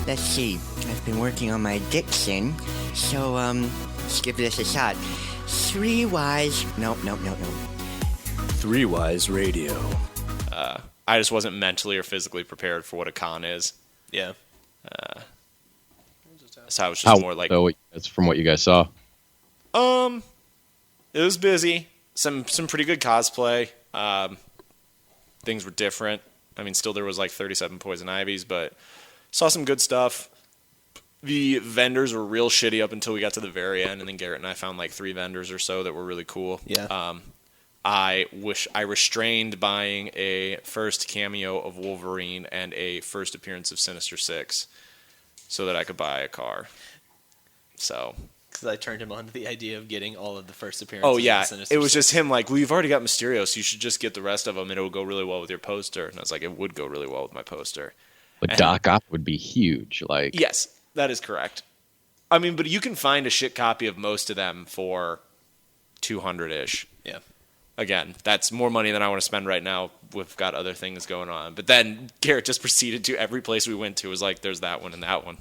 Let's see. I've been working on my diction, so let's give this a shot. Three wise. Nope. Three Wise Radio. I just wasn't mentally or physically prepared for what a con is. Yeah. So I was just more like... So that's from what you guys saw. It was busy. Some pretty good cosplay. Things were different. I mean, still there was like 37 Poison Ivies, but saw some good stuff. The vendors were real shitty up until we got to the very end, and then Garrett and I found like 3 vendors or so that were really cool. Yeah. I restrained buying a first cameo of Wolverine and a first appearance of Sinister Six so that I could buy a car. So... Because I turned him on to the idea of getting all of the first appearances. Oh, yeah. Of Sinister It was Six. just him like, well, you've already got Mysterio, so you should just get the rest of them, and it will go really well with your poster. And I was like, it would go really well with my poster. But Doc Ock would be huge. Like, Yes, that is correct. I mean, but you can find a shit copy of most of them for 200-ish. Yeah. Again, that's more money than I want to spend right now. We've got other things going on. But then Garrett just proceeded to every place we went to was like, there's that one and that one.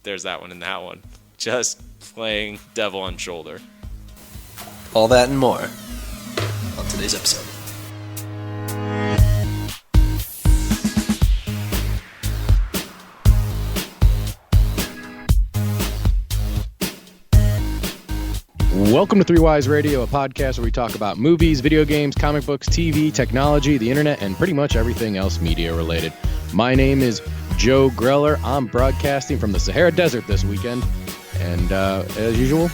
There's that one and that one. Just playing devil on shoulder. All that and more on today's episode. welcome to Three Wise Radio, a podcast where we talk about movies, video games, comic books, TV, technology, the internet, and pretty much everything else media related. My name is Joe Greller. I'm broadcasting from the Sahara Desert this weekend. And as usual,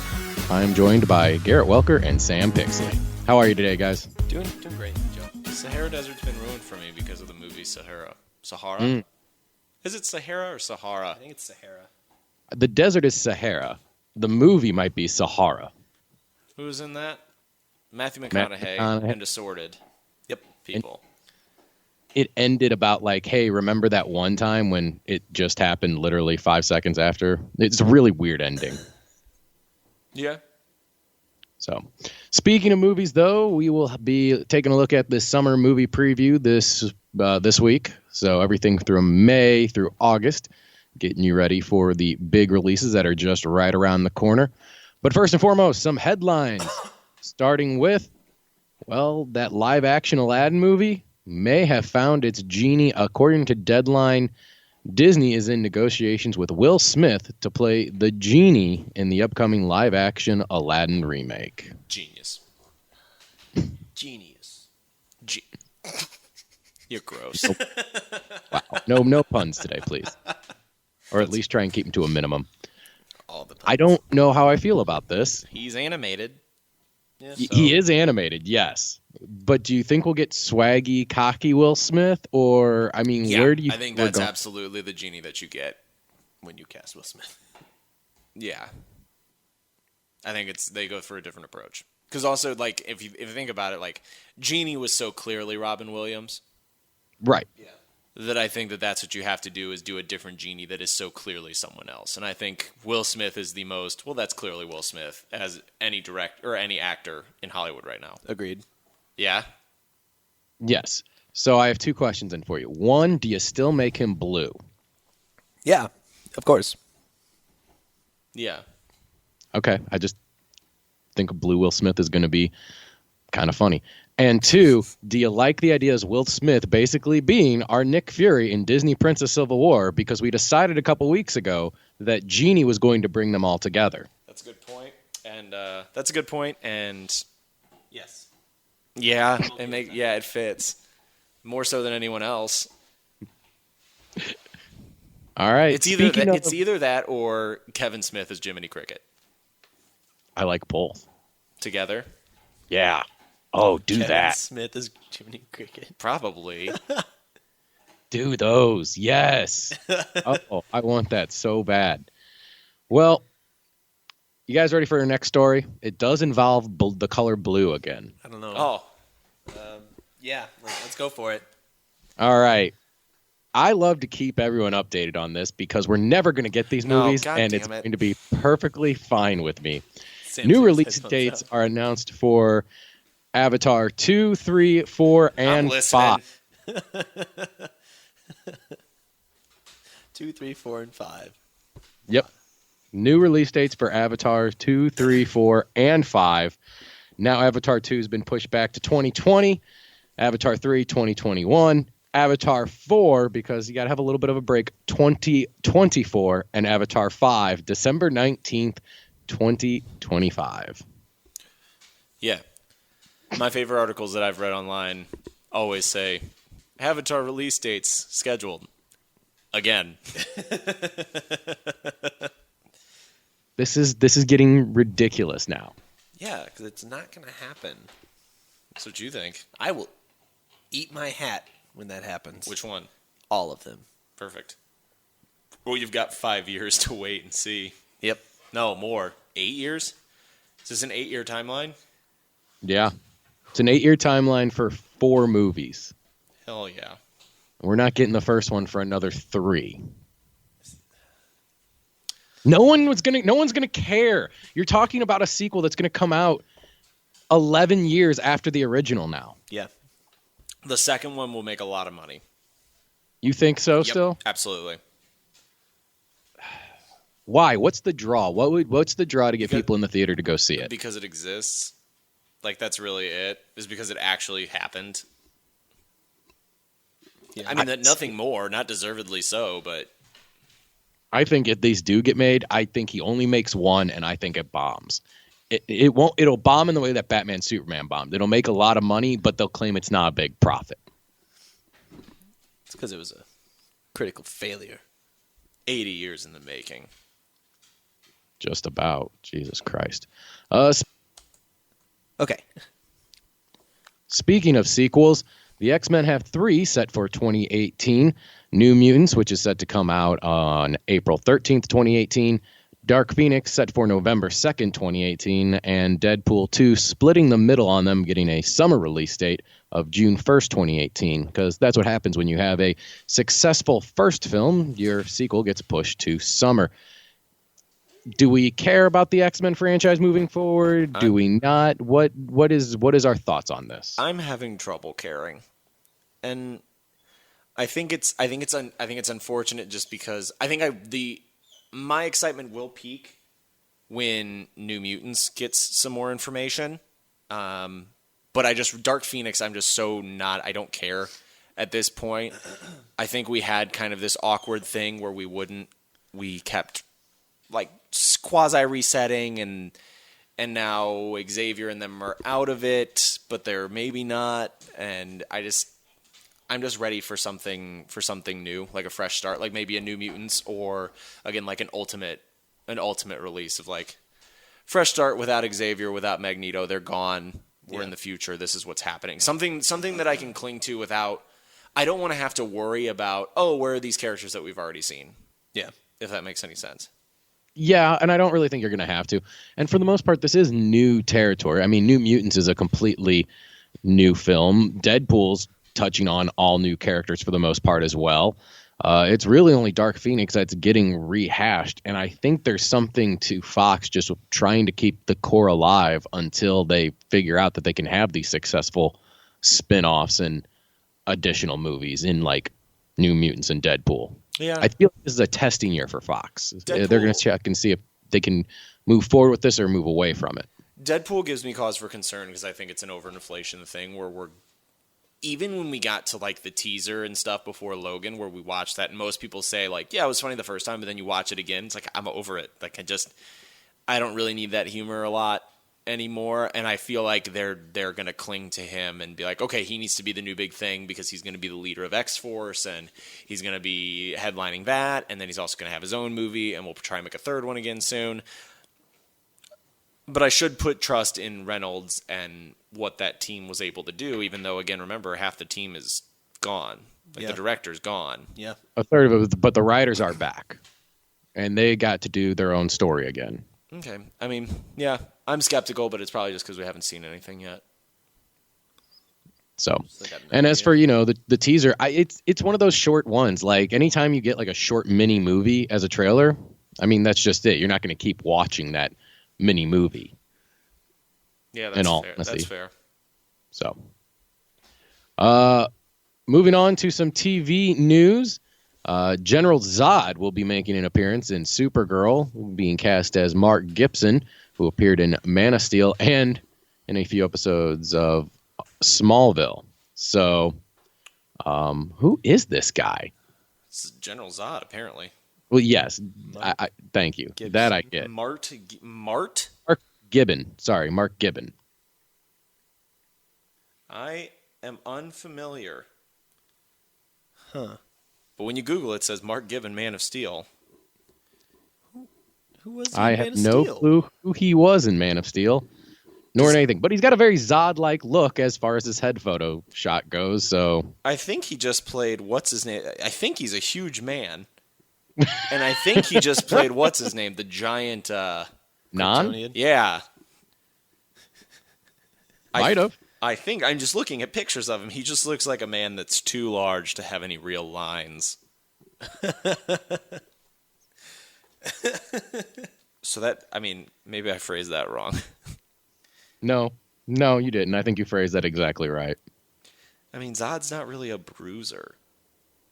I'm joined by Garrett Welker and Sam Pixley. How are you today, guys? Doing great, Joe. The Sahara Desert's been ruined for me because of the movie Sahara. Sahara? Is it Sahara or Sahara? I think it's Sahara. The desert is Sahara. The movie might be Sahara. Who's in that? Matthew McConaughey and assorted people. It ended about like, hey, remember that one time when it just happened literally 5 seconds after? It's a really weird ending. Yeah. So, speaking of movies, though, we will be taking a look at this summer movie preview this week. So everything through May through August, getting you ready for the big releases that are just right around the corner. But first and foremost, some headlines, starting with, well, that live-action Aladdin movie may have found its genie. According to Deadline, Disney is in negotiations with Will Smith to play the genie in the upcoming live-action Aladdin remake. Genius. Genius. You're gross. Wow. No puns today, please. Or at least try and keep them to a minimum. All the puns. I don't know how I feel about this. He's animated. Yeah, He is animated, yes. But do you think we'll get swaggy, cocky Will Smith? Or, I mean, where do you I think we're that's going? absolutely the genie that you get. when you cast Will Smith. Yeah. I think they go for a different approach. Because also, like, if you think about it, like, Genie was so clearly Robin Williams Right. Yeah. that I think that's what you have to do is do a different Genie that is so clearly someone else. And I think Will Smith is the most, well, that's clearly Will Smith as any director or any actor in Hollywood right now. Agreed. Yeah? Yes. So I have 2 questions in for you. One, do you still make him blue? Yeah, of course. Yeah. Okay. I just think a blue Will Smith is going to be kind of funny. And 2, do you like the idea as Will Smith basically being our Nick Fury in Disney Princess Civil War? Because we decided a couple weeks ago that Genie was going to bring them all together. That's a good point. And Yes. yeah, it fits. More so than anyone else. All right. It's either that or Kevin Smith as Jiminy Cricket. I like both. Together? Yeah. Oh, do Kevin that. Smith is Jiminy Cricket. Probably. Do those. Yes. Oh, I want that so bad. Well, you guys ready for your next story? It does involve the color blue again. I don't know. Oh. Yeah, let's go for it. All right. I love to keep everyone updated on this because we're never going to get these No, movies, God and damn it's it. going to be perfectly fine with me. Sam New takes release headphones dates out. are announced for Avatar 2, 3, 4, I'm and listening. 5. 2, 3, 4, and 5. Yep. New release dates for Avatar 2, 3, 4, and 5. Now Avatar 2 has been pushed back to 2020. Avatar 3, 2021. Avatar 4, because you got to have a little bit of a break, 2024. And Avatar 5, December 19th, 2025. Yeah. My favorite articles that I've read online always say, Avatar release dates scheduled. Again. This is getting ridiculous now. Yeah, because it's not going to happen. That's what you think. I will eat my hat when that happens. Which one? All of them. Perfect. Well, you've got 5 years to wait and see. Yep. No, more. 8 years? Is this an 8-year timeline? Yeah. It's an 8-year timeline for 4 movies. Hell yeah. We're not getting the first one for another 3. No one's gonna care. You're talking about a sequel that's gonna come out 11 years after the original now. Yeah. The second one will make a lot of money. You think so Yep, still? absolutely. Why? What's the draw? What's the draw to get people in the theater to go see it? Because it exists. Like, that's really it. Is because it actually happened. Yeah. I mean, that nothing more, not deservedly so, but I think if these do get made, I think he only makes one, and I think it bombs. It won't. It'll bomb in the way that Batman Superman bombed. It'll make a lot of money, but they'll claim it's not a big profit. It's because it was a critical failure. 80 years in the making. Just about. Jesus Christ. Okay. Speaking of sequels, the X-Men have 3 set for 2018. New Mutants, which is set to come out on April 13th, 2018. Dark Phoenix set for November 2nd, 2018. And Deadpool 2 splitting the middle on them, getting a summer release date of June 1st, 2018. Because that's what happens when you have a successful first film. Your sequel gets pushed to summer. Do we care about the X-Men franchise moving forward? Do we not? What is our thoughts on this? I'm having trouble caring. And I think it's unfortunate just because I think my excitement will peak when New Mutants gets some more information. But Dark Phoenix, I'm just so not, I don't care at this point. I think we had kind of this awkward thing where we kept like quasi resetting and now Xavier and them are out of it, but they're maybe not. And I'm just ready for something new, like a fresh start, like maybe a New Mutants or again like an ultimate release of like fresh start without Xavier, without Magneto. They're gone. We're in the future. This is what's happening. Something that I can cling to without. I don't want to have to worry about where are these characters that we've already seen. Yeah. If that makes any sense. Yeah, and I don't really think you're going to have to. And for the most part, this is new territory. I mean, New Mutants is a completely new film. Deadpool's touching on all new characters for the most part as well. It's really only Dark Phoenix that's getting rehashed, and I think there's something to Fox just trying to keep the core alive until they figure out that they can have these successful spin-offs and additional movies in like New Mutants and Deadpool. Yeah. I feel like this is a testing year for Fox. Deadpool. They're going to check and see if they can move forward with this or move away from it. Deadpool gives me cause for concern because I think it's an overinflation thing where even when we got to like the teaser and stuff before Logan, where we watched that, and most people say like, yeah, it was funny the first time, but then you watch it again, it's like I'm over it. Like I don't really need that humor a lot anymore, and I feel like they're going to cling to him and be like, okay, he needs to be the new big thing because he's going to be the leader of X-Force and he's going to be headlining that, and then he's also going to have his own movie, and we'll try and make a third one again soon. But I should put trust in Reynolds and what that team was able to do, even though, again, remember, half the team is gone. Like, the director's gone. Yeah. A third of it, but the writers are back. And they got to do their own story again. Okay. I mean, yeah, I'm skeptical, but it's probably just because we haven't seen anything yet. So, and as for, the teaser, it's one of those short ones. Like, anytime you get, like, a short mini movie as a trailer, I mean, that's just it. You're not going to keep watching that mini movie. Yeah, in all fair. honesty. That's fair. So, moving on to some TV news. General Zod will be making an appearance in Supergirl, being cast as Mark Gibson, who appeared in Man of Steel and in a few episodes of Smallville. So, who is this guy? It's General Zod, apparently. Well, yes, I thank you. Gibson. That I get. Mart? Mark Gibbon. Sorry, Mark Gibbon. I am unfamiliar. Huh. But when you Google it, it says Mark Gibbon, Man of Steel. Who was he I in have Man of no Steel? clue who he was in Man of Steel, nor anything. But he's got a very Zod-like look as far as his head photo shot goes. So I think he just played, what's his name? I think he's a huge man. And I think he just played, what's his name? The giant, Non Kryptonian? yeah. might have. I think, I'm just looking at pictures of him. He just looks like a man that's too large to have any real lines. So that, I mean, maybe I phrased that wrong. No, you didn't. I think you phrased that exactly right. I mean, Zod's not really a bruiser.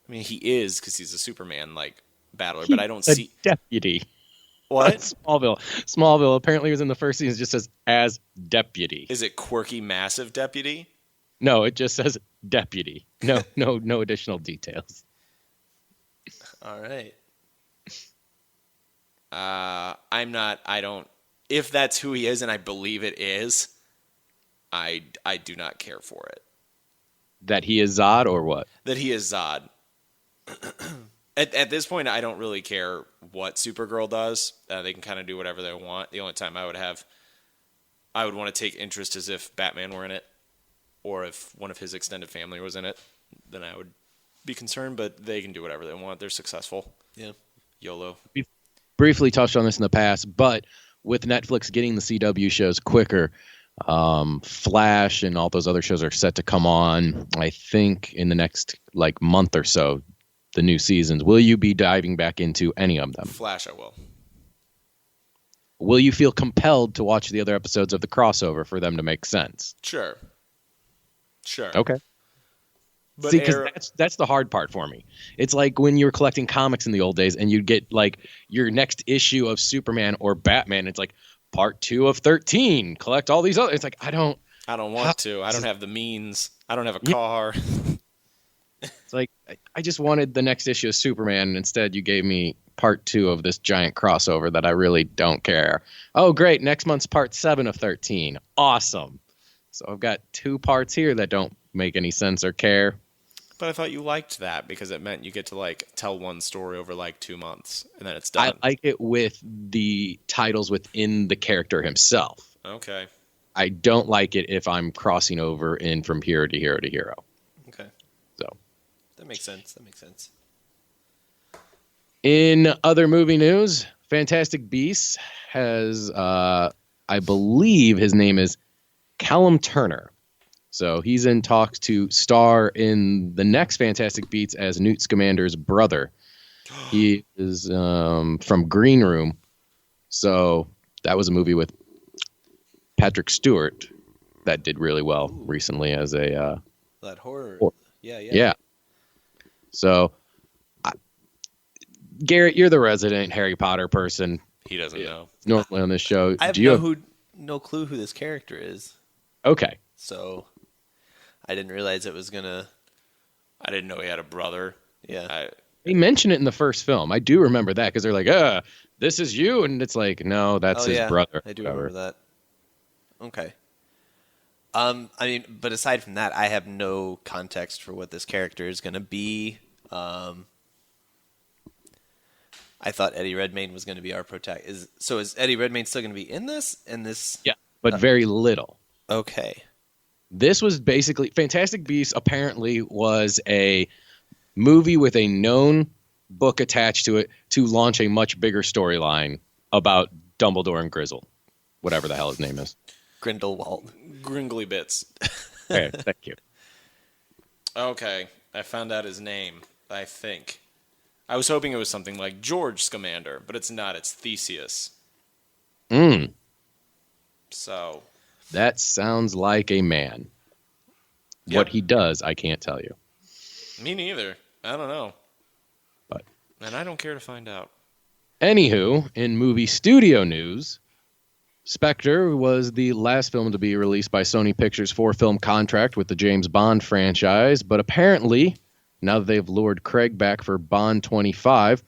I mean, he is because he's a Superman like battler, but I don't A see deputy. what Smallville apparently was in the first season. It just says as deputy. is it. Quirky, massive deputy. No, it just says deputy. No additional details. All right. I'm not. I don't. If that's who he is, and I believe it is, I do not care for it. That he is Zod or what? That he is Zod. At this point, I don't really care what Supergirl does. They can kind of do whatever they want. The only time I would want to take interest is if Batman were in it, or if one of his extended family was in it. Then I would be concerned. But they can do whatever they want. They're successful. Yeah. YOLO. We've briefly touched on this in the past, but with Netflix getting the CW shows quicker, Flash and all those other shows are set to come on, I think, in the next month or so, the new seasons. Will you be diving back into any of them? Flash, I will. Will you feel compelled to watch the other episodes of the crossover for them to make sense? Sure. Okay. But See, because that's the hard part for me. It's like when you were collecting comics in the old days and you'd get your next issue of Superman or Batman. It's like part 2 of 13. Collect all these other. It's like I don't want to. I don't have the means. I don't have a car. It's like I just wanted the next issue of Superman, and instead you gave me part 2 of this giant crossover that I really don't care. Oh, great! Next month's part 7 of 13. Awesome. So I've got 2 parts here that don't make any sense or care. But I thought you liked that because it meant you get to tell one story over 2 months and then it's done. I like it with the titles within the character himself. Okay. I don't like it if I'm crossing over in from hero to hero to hero. Okay. So That makes sense. in other movie news, Fantastic Beasts has, I believe his name is Callum Turner. So he's in talks to star in the next Fantastic Beasts as Newt Scamander's brother. He is from Green Room. So that was a movie with Patrick Stewart that did really well recently as a... That horror. Yeah. Yeah. So, Garrett, you're the resident Harry Potter person. He doesn't know. Normally on this show. I have Do you no clue who this character is. Okay. So I didn't realize it was gonna. I didn't know he had a brother. Yeah. They mention it in the first film. I do remember that because they're like, this is you. And it's like, no, that's his brother. I do remember that. Okay. I mean, but aside from that, I have no context for what this character is going to be. I thought Eddie Redmayne was going to be our protagonist. So is Eddie Redmayne still going to be in this? Yeah, but very little. Okay. This was basically Fantastic Beasts. Apparently, was a movie with a known book attached to it to launch a much bigger storyline about Dumbledore and Grizzle, whatever the hell his name is. Grindelwald. Gringly Bits. Okay, thank you. Okay. I found out his name, I think. I was hoping it was something like George Scamander, but it's not. It's Theseus. So. That sounds like a man. Yep. What he does, I can't tell you. Me neither. I don't know. And I don't care to find out. Anywho, in movie studio news, Spectre was the last film to be released by Sony Pictures' 4-film contract with the James Bond franchise, but apparently, now that they've lured Craig back for Bond 25,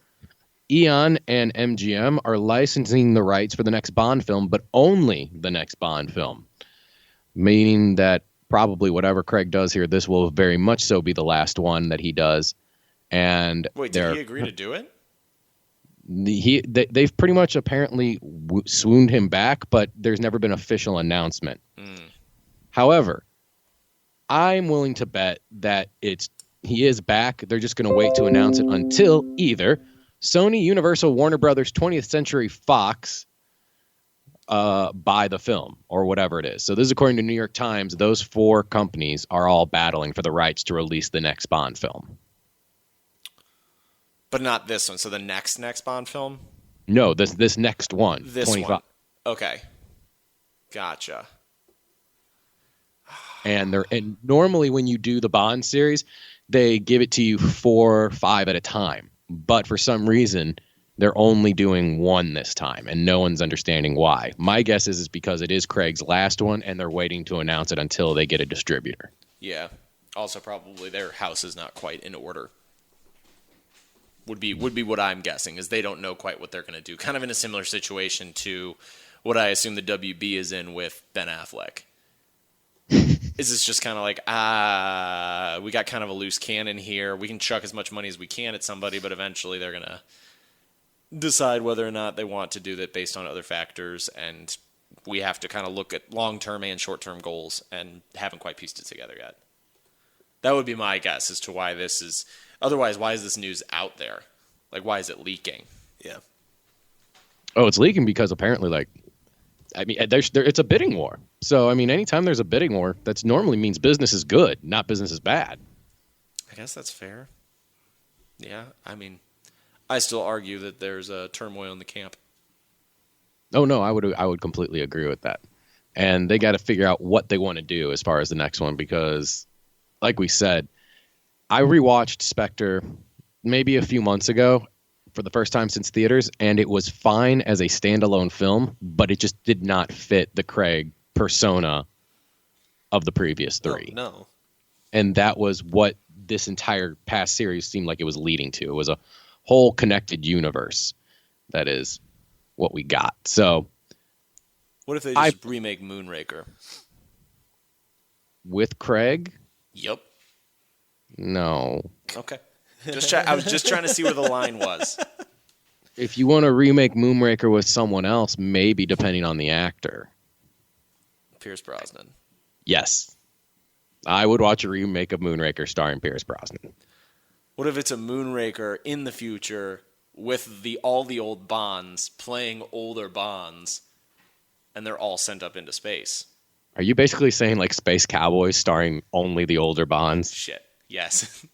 Eon and MGM are licensing the rights for the next Bond film, but only the next Bond film, meaning that probably whatever Craig does here, this will very much so be the last one that he does. And Wait, did he agree to do it? They've pretty much apparently swooned him back, but there's never been official announcement. However, I'm willing to bet that he is back. They're just going to wait to announce it until either Sony, Universal, Warner Brothers, 20th Century Fox buy the film or whatever it is. So this is according to New York Times. Those 4 companies are all battling for the rights to release the next Bond film. But not this one. So the next Bond film? No, this next one. This 25. one. Okay. Gotcha. And normally when you do the Bond series, they give it to you 4 or 5 at a time. But for some reason, they're only doing 1 this time, and no one's understanding why. My guess is because it is Craig's last one, and they're waiting to announce it until they get a distributor. Yeah. Also, probably their house is not quite in order. Would be what I'm guessing, is they don't know quite what they're going to do. Kind of in a similar situation to what I assume the WB is in with Ben Affleck. Is this just kind of like, we got kind of a loose cannon here. We can chuck as much money as we can at somebody, but eventually they're going to decide whether or not they want to do that based on other factors, and we have to kind of look at long-term and short-term goals and haven't quite pieced it together yet. That would be my guess as to why this is... Otherwise, why is this news out there? Like, why is it leaking? Yeah. Oh, it's leaking because apparently, it's a bidding war. So, I mean, anytime there's a bidding war, that normally means business is good, not business is bad. I guess that's fair. Yeah, I mean, I still argue that there's a turmoil in the camp. Oh, no, I would completely agree with that. And they got to figure out what they want to do as far as the next one because, like we said, I rewatched Spectre maybe a few months ago for the first time since theaters, and it was fine as a standalone film, but it just did not fit the Craig persona of the previous 3. No. And that was what this entire past series seemed like it was leading to. It was a whole connected universe. That is what we got. So, what if they just remake Moonraker? With Craig? Yep. No. Okay. I was just trying to see where the line was. If you want to remake Moonraker with someone else, maybe depending on the actor. Pierce Brosnan. Yes. I would watch a remake of Moonraker starring Pierce Brosnan. What if it's a Moonraker in the future with all the old Bonds playing older Bonds, and they're all sent up into space? Are you basically saying like Space Cowboys starring only the older Bonds? Shit. Yes.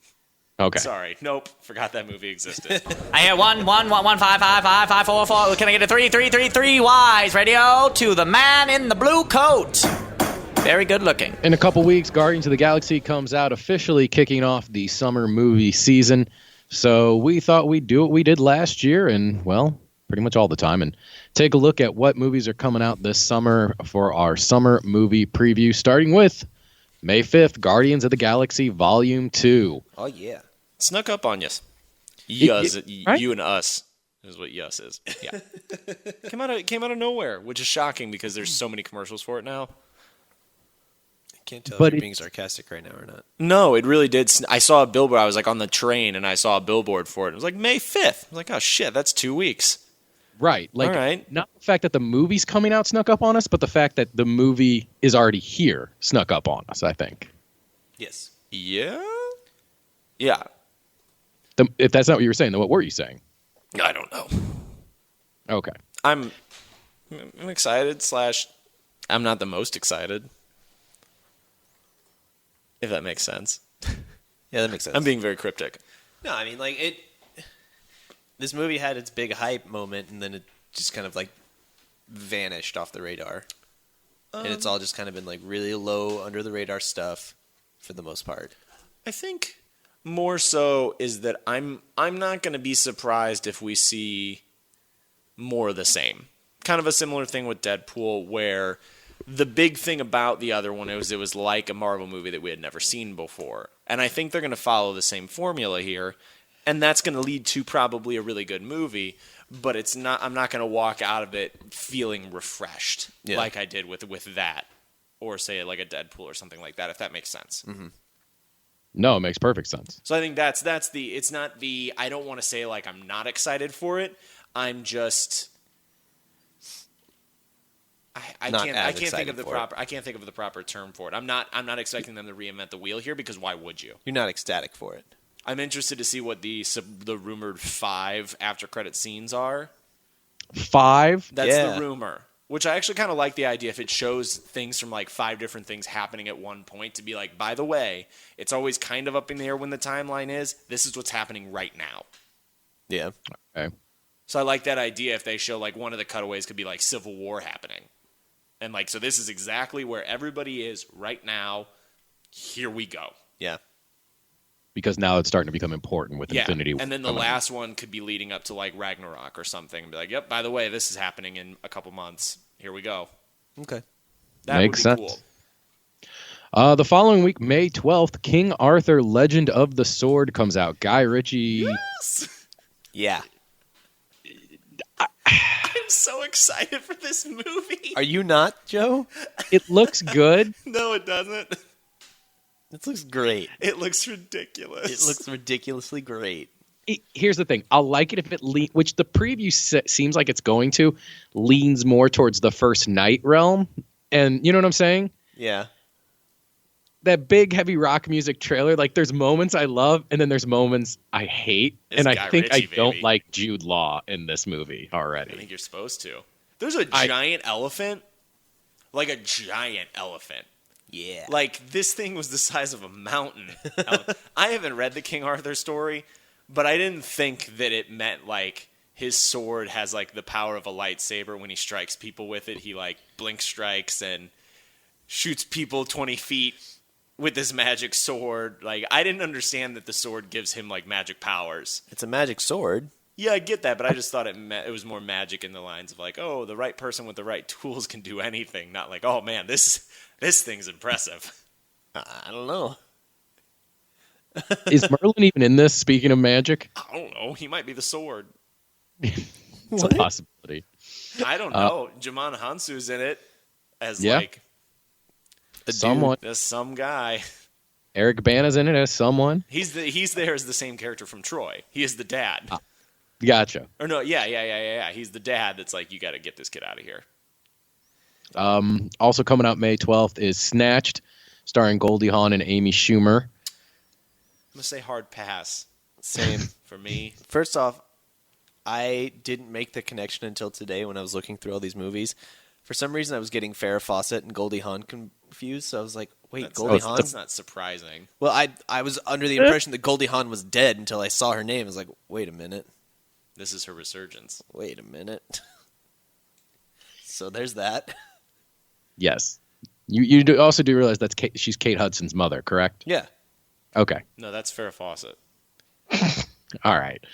Okay. Sorry. Nope. Forgot that movie existed. I hear 1 1 1 1 5 5 5 5 4 4. Can I get a 3 3 3 3 Wise radio to the man in the blue coat? Very good looking. In a couple weeks, Guardians of the Galaxy comes out, officially kicking off the summer movie season. So we thought we'd do what we did last year, and well, pretty much all the time, and take a look at what movies are coming out this summer for our summer movie preview, starting with May 5th, Guardians of the Galaxy Volume 2. Oh, yeah. Snuck up on us. Yus, right? you and us is what Yus is. Yeah. Came out of nowhere, which is shocking because there's so many commercials for it now. I can't tell But if you're being sarcastic right now or not. No, it really did. I saw a billboard. I was like on the train and I saw a billboard for it. It was like May 5th. I was like, oh shit, that's 2 weeks. Right. Like, all right. Not the fact that the movie's coming out snuck up on us, but the fact that the movie is already here snuck up on us, I think. Yes. Yeah? Yeah. If that's not what you were saying, then what were you saying? I don't know. Okay. I'm excited / I'm not the most excited. If that makes sense. Yeah, that makes sense. I'm being very cryptic. No, I mean, like, this movie had its big hype moment, and then it just kind of, like, vanished off the radar. And it's all just kind of been, like, really low under the radar stuff for the most part. I think more so is that I'm not going to be surprised if we see more of the same. Kind of a similar thing with Deadpool, where the big thing about the other one is it was like a Marvel movie that we had never seen before. And I think they're going to follow the same formula here, and that's going to lead to probably a really good movie, but it's not. I'm not going to walk out of it feeling refreshed like I did with that, or say like a Deadpool or something like that, if that makes sense. Mm-hmm. No, it makes perfect sense. So I think that's the. It's not the. I don't want to say like I'm not excited for it. I'm just. I can't think of the proper. I can't think of the proper term for it. I'm not expecting them to reinvent the wheel here, because why would you? You're not ecstatic for it. I'm interested to see what the rumored 5 after credit scenes are. 5? That's the rumor. Which I actually kind of like the idea, if it shows things from like 5 different things happening at one point, to be like, by the way, it's always kind of up in the air when the timeline is. This is what's happening right now. Yeah. Okay. So I like that idea if they show like one of the cutaways could be like Civil War happening. And like, so this is exactly where everybody is right now. Here we go. Yeah. Because now it's starting to become important with Infinity War. And then the last one could be leading up to like Ragnarok or something. And be like, yep, by the way, this is happening in a couple months. Here we go. Okay. That Makes would be sense. cool. The following week, May 12th, King Arthur Legend of the Sword comes out. Guy Ritchie. Yes! Yeah. I'm so excited for this movie. Are you not, Joe? It looks good. No, it doesn't. This looks great. It looks ridiculous. It looks ridiculously great. Here's the thing. I'll like it if it which the preview seems like it's going to, leans more towards the First Night realm. And you know what I'm saying? Yeah. That big, heavy rock music trailer, like there's moments I love and then there's moments I hate. It's and I Guy think Ritchie, I don't baby. like Jude Law in this movie I already. think you're supposed to. There's a giant elephant. Like a giant elephant. Yeah. Like, this thing was the size of a mountain. I haven't read the King Arthur story, but I didn't think that it meant, like, his sword has, like, the power of a lightsaber. When he strikes people with it, he, like, blink strikes and shoots people 20 feet with this magic sword. Like, I didn't understand that the sword gives him, like, magic powers. It's a magic sword. Yeah, I get that, but I just thought it was more magic in the lines of, like, oh, the right person with the right tools can do anything. Not like, oh, man, this thing's impressive. I don't know. Is Merlin even in this, speaking of magic? I don't know. He might be the sword. It's a possibility. I don't know. Jimon Hansu's in it as Yeah. like Someone. as some guy. Eric Bana's in it as someone. He's there as the same character from Troy. He is the dad. Gotcha. Or no, yeah. He's the dad that's like, you got to get this kid out of here. Also coming out May 12th is Snatched, starring Goldie Hawn and Amy Schumer. I'm gonna say hard pass Same. for me. First off, I didn't make the connection until today when I was looking through all these movies. For some reason, I was getting Farrah Fawcett and Goldie Hawn confused, so I was like, wait, Goldie Hawn? That's not surprising. Well, I was under the impression that Goldie Hawn was dead until I saw her name. I was like, wait a minute. This is her resurgence. Wait a minute. So there's that. Yes. You also do realize she's Kate Hudson's mother, correct? Yeah. Okay. No, that's Farrah Fawcett. All right.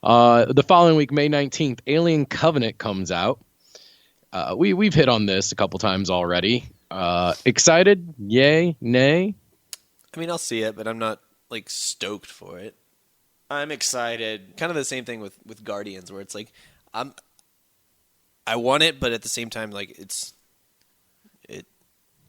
The following week, May 19th, Alien Covenant comes out. We've hit on this a couple times already. Excited? Yay? Nay? I mean, I'll see it, but I'm not, like, stoked for it. I'm excited. Kind of the same thing with Guardians, where it's like, I want it, but at the same time, like,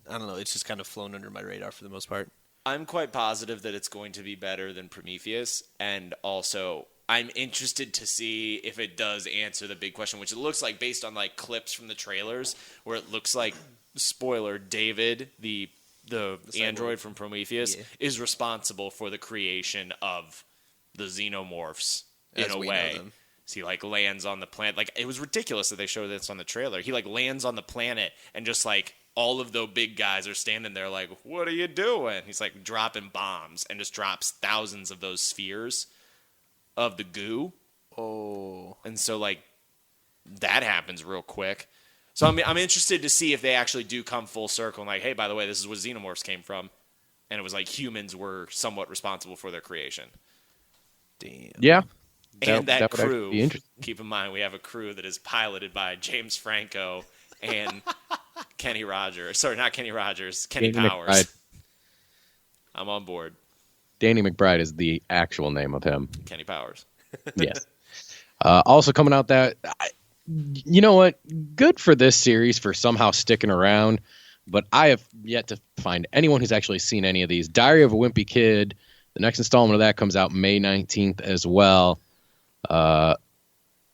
I don't know, it's just kind of flown under my radar for the most part. I'm quite positive that it's going to be better than Prometheus, and also I'm interested to see if it does answer the big question, which it looks like based on like clips from the trailers, where it looks like, spoiler, David, the android from Prometheus, is responsible for the creation of the xenomorphs in As a we way. know them. So he like lands on the planet. Like, it was ridiculous that they showed this on the trailer. He like lands on the planet and just like all of the big guys are standing there like, what are you doing? He's like dropping bombs and just drops thousands of those spheres of the goo. Oh. And so like that happens real quick. So I'm interested to see if they actually do come full circle and like, hey, by the way, this is where xenomorphs came from. and it was like humans were somewhat responsible for their creation. Damn. Yeah. And that would actually crew, be interesting. keep in mind, we have a crew that is piloted by James Franco and Kenny Rogers. Sorry, not Kenny Rogers, Kenny Danny Powers. McBride. I'm on board. Danny McBride is the actual name of him. Kenny Powers. Yes. Also coming out you know what? Good for this series for somehow sticking around, but I have yet to find anyone who's actually seen any of these. Diary of a Wimpy Kid, the next installment of that comes out May 19th as well.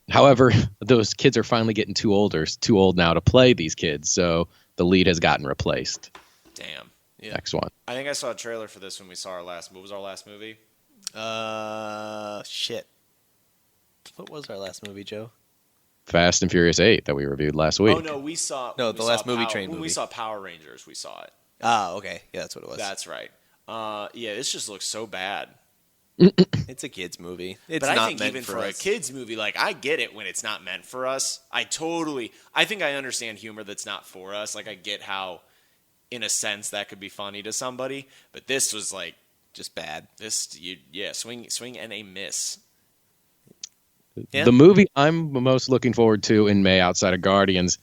However, those kids are finally getting too old now to play these kids, so the lead has gotten replaced. Damn. Yeah. Next one. I think I saw a trailer for this when we saw our last. What was our last movie? Shit. What was our last movie, Joe? Fast and Furious 8 that we reviewed last week. Oh no, we saw. No, when the we last saw movie Power- train When we movie. saw Power Rangers, we saw it. Ah, okay. Yeah, that's what it was. That's right. Yeah, this just looks so bad. It's a kids movie. It's But not I think meant even for for a us. kids movie, like I get it when it's not meant for us. I think I understand humor that's not for us. Like I get how, in a sense, that could be funny to somebody. But this was like Just bad. swing and a miss. Yeah. The movie I'm most looking forward to in May outside of Guardians,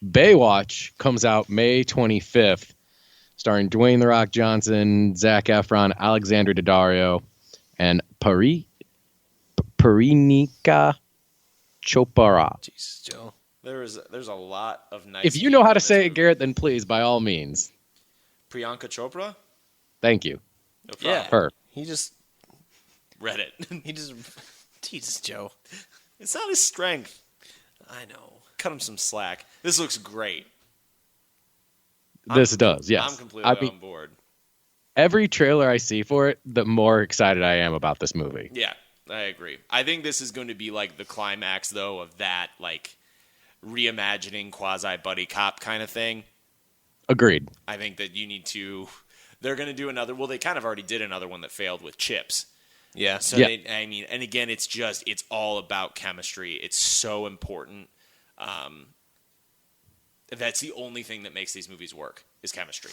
Baywatch, comes out May 25th, starring Dwayne The Rock Johnson, Zac Efron, Alexander Daddario, and Parinika Chopra. Jesus, Joe. There's a lot of nice. If you know how people to in say this it, movie. Garrett, then please, by all means. Priyanka Chopra. Thank you. No problem. Her. He just Reddit. Jesus, Joe. It's not his strength. I know. Cut him some slack. This looks great. This does, yes. I'm completely I mean, on board. every trailer I see for it, the more excited I am about this movie. Yeah, I agree. I think this is going to be like the climax, though, of that like reimagining quasi buddy cop kind of thing. Agreed. I think that you need to. They're going to do another. Well, they kind of already did another one that failed with Chips. Yeah. So Yeah. I mean, and again, it's all about chemistry. It's so important. That's the only thing that makes these movies work is chemistry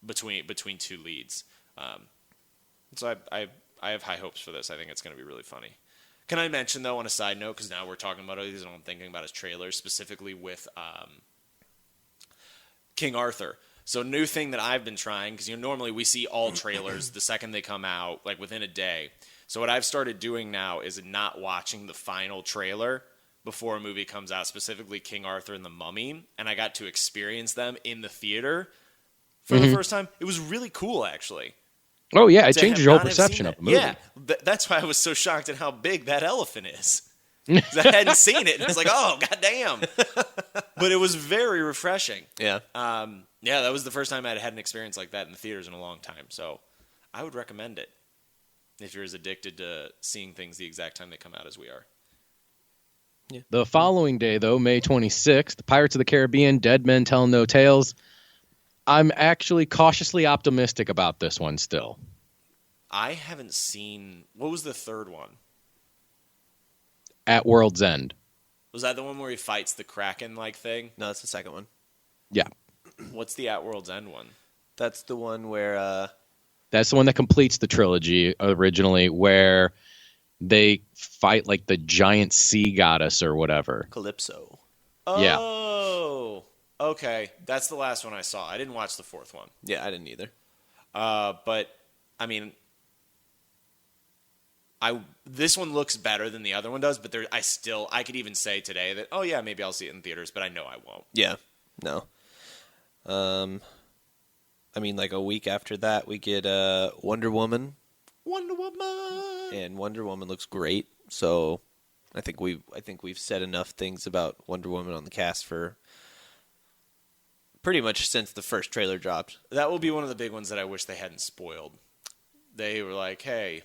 between two leads. So I have high hopes for this. I think it's going to be really funny. Can I mention though, on a side note, because now we're talking about all these, and I'm thinking about his trailers specifically with King Arthur. So new thing that I've been trying, because normally we see all trailers the second they come out, like within a day. So what I've started doing now is not watching the final trailer before a movie comes out, specifically King Arthur and the Mummy, and I got to experience them in the theater for the first time. It was really cool, actually. Oh, yeah. It To changes have your whole not have seen perception of it. the movie. Yeah, that's why I was so shocked at how big that elephant is. 'Cause I hadn't seen it, and I was like, oh, goddamn. But it was very refreshing. Yeah. Yeah, that was the first time I'd had an experience like that in the theaters in a long time. So I would recommend it if you're as addicted to seeing things the exact time they come out as we are. The following day, though, May 26th, Pirates of the Caribbean, Dead Men Tell No Tales. I'm actually cautiously optimistic about this one still. I haven't seen... What was the third one? At World's End. Was that the one where he fights the Kraken-like thing? No, that's the second one. Yeah. What's the At World's End one? That's the one where That's the one that completes the trilogy originally, where they fight like the giant sea goddess or whatever. Calypso. Yeah. Oh, okay. That's the last one I saw. I didn't watch the fourth one. Yeah, I didn't either. But, I mean... This one looks better than the other one does, but I could even say today that, oh yeah, maybe I'll see it in theaters, but I know I won't. Yeah. No. I mean, like a week after that, we get Wonder Woman, Wonder Woman. and Wonder Woman looks great. So, I think we've said enough things about Wonder Woman on the cast for pretty much since the first trailer dropped. That will be one of the big ones that I wish they hadn't spoiled. They were like, hey,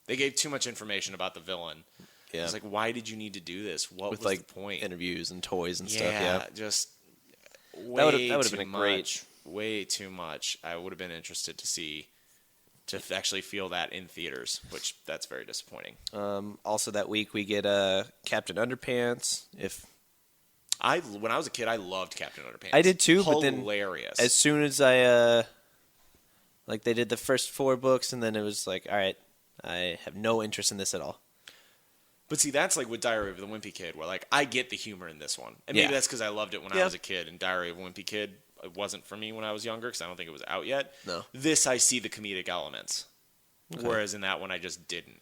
they gave too much information about the villain. Yeah. It's like, why did you need to do this? What With was like the point? interviews and toys and stuff. Yeah, Yeah. just That way would've too been a much. great- Way too much. I would have been interested to actually feel that in theaters, which that's very disappointing. Also that week we get Captain Underpants. When I was a kid, I loved Captain Underpants. I did too, but then hilarious. as soon as I Like they did the first 4 books, and then it was like, all right, I have no interest in this at all. But see, that's like with Diary of the Wimpy Kid, where like I get the humor in this one, and maybe Yeah. that's because I loved it when I was a kid. And Diary of a Wimpy Kid, it wasn't for me when I was younger because I don't think it was out yet. No. This I see the comedic elements, whereas in that one I just didn't.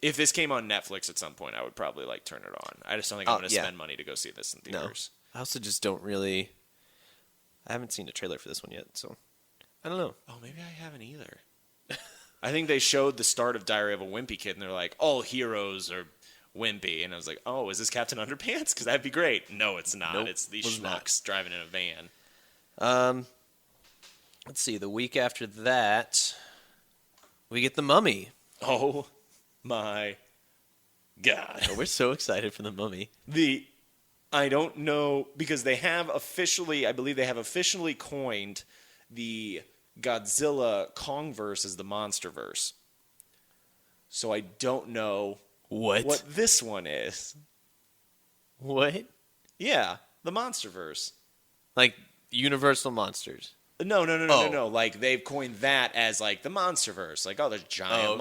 If this came on Netflix at some point, I would probably like turn it on. I just don't think I'm going to spend money to go see this in theaters. I also just don't really. I haven't seen a trailer for this one yet, so I don't know. Oh, maybe I haven't either. I think they showed the start of Diary of a Wimpy Kid, and they're like, all heroes are wimpy. And I was like, oh, is this Captain Underpants? Because that'd be great. No, it's not. Nope, It's these was not. schmucks driving in a van. Let's see. The week after that, we get The Mummy. Oh, my God. Oh, we're so excited for The Mummy. I don't know, because they have officially, I believe they have officially coined the Godzilla Kongverse as the Monsterverse. So I don't know what this one is. What? Yeah, the Monsterverse. Like Universal Monsters. No. Oh. Like they've coined that as like the Monsterverse. Like, oh, there's giant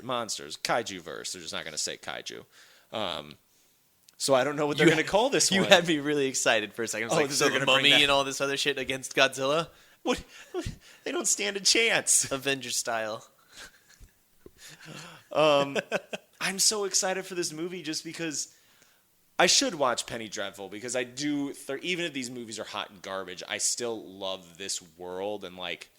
monsters, Kaiju-verse. They're just not going to say Kaiju. So I don't know what they're going to call this You one. had me really excited for a second. I was Oh, like, they're so gonna The bring Mummy that- and all this other shit against Godzilla? What? They don't stand a chance. Avengers style. I'm so excited for this movie just because I should watch Penny Dreadful, because I do. Even if these movies are hot and garbage, I still love this world and like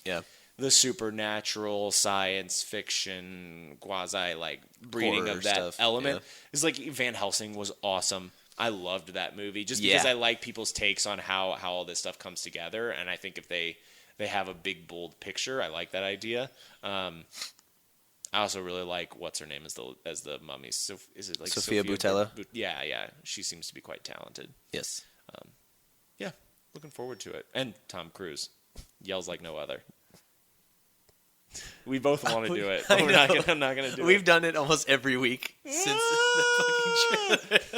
the supernatural, science fiction, quasi like breeding Horror of that stuff, element. yeah. It's like Van Helsing was awesome. I loved that movie just because I like people's takes on how all this stuff comes together, and I think if they have a big bold picture, I like that idea. I also really like what's her name as the mummy. So is it like Sophia Boutella? Yeah. She seems to be quite talented. Yes. Yeah, looking forward to it. And Tom Cruise yells like no other. We both want to do it. But I'm not gonna do it. We've done it almost every week since the fucking trailer.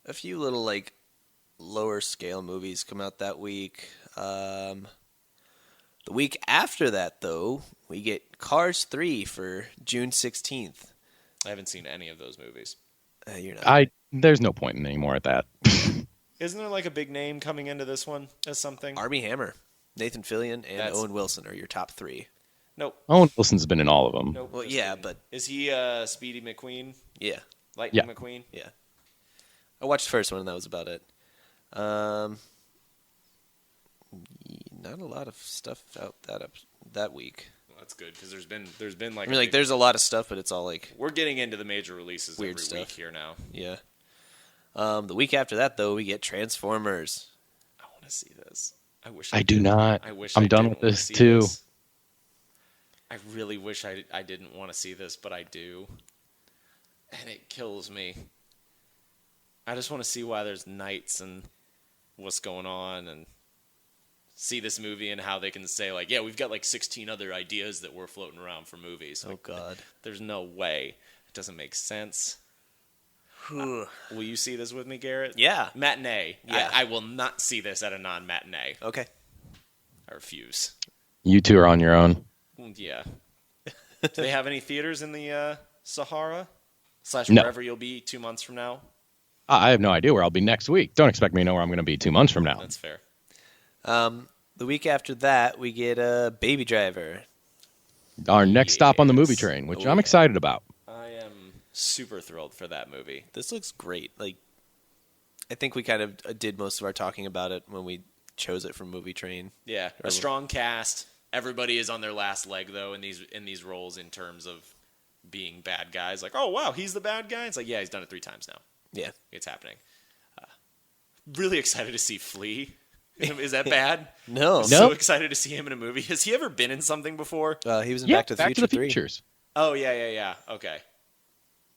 A few little like lower scale movies come out that week. The week after that, though, we get Cars 3 for June 16th. I haven't seen any of those movies. You're not. There's no point anymore at that. Isn't there like a big name coming into this one as something? Armie Hammer, Nathan Fillion, and Owen Wilson are your top 3. Nope. Owen Wilson's been in all of them. Nope. Well, just yeah, kidding. but is he Speedy McQueen? yeah, Lightning Yeah. McQueen? yeah. I watched the first one, and that was about it. Not a lot of stuff out that week. Well, that's good because there's been like I mean, like, there's a lot of stuff, but it's all like we're getting into the major releases Weird every stuff. week here now. yeah. The week after that, though, we get Transformers. I want to see this. I wish I do not. I wish I'm I done didn't with wanna this see too. this. I really wish I didn't want to see this, but I do, and it kills me. I just want to see why there's knights and what's going on, and see this movie and how they can say like, yeah, we've got like 16 other ideas that we're floating around for movies. Oh Like, God. there's no way. It doesn't make sense. Will you see this with me, Garrett? Yeah. Matinee. Yeah. I will not see this at a non-matinee. Okay. I refuse. You two are on your own. Yeah. Do they have any theaters in the Sahara? / No. wherever you'll be 2 months from now? I have no idea where I'll be next week. Don't expect me to know where I'm going to be 2 months from now. That's fair. The week after that, we get Baby Driver. Our next stop on the movie Yes. train, which Oh, I'm yeah. excited about. I am super thrilled for that movie. This looks great. Like, I think we kind of did most of our talking about it when we chose it from Movie Train. Yeah, a strong cast. Everybody is on their last leg though in these roles in terms of being bad guys. Like, oh wow, he's the bad guy. It's like, yeah, he's done it 3 times now. Yeah. It's happening. Really excited to see Flea. Is that bad? No. So excited to see him in a movie. Has he ever been in something before? He was in Yeah, Back to the Future 3. Futures. Oh yeah. Okay.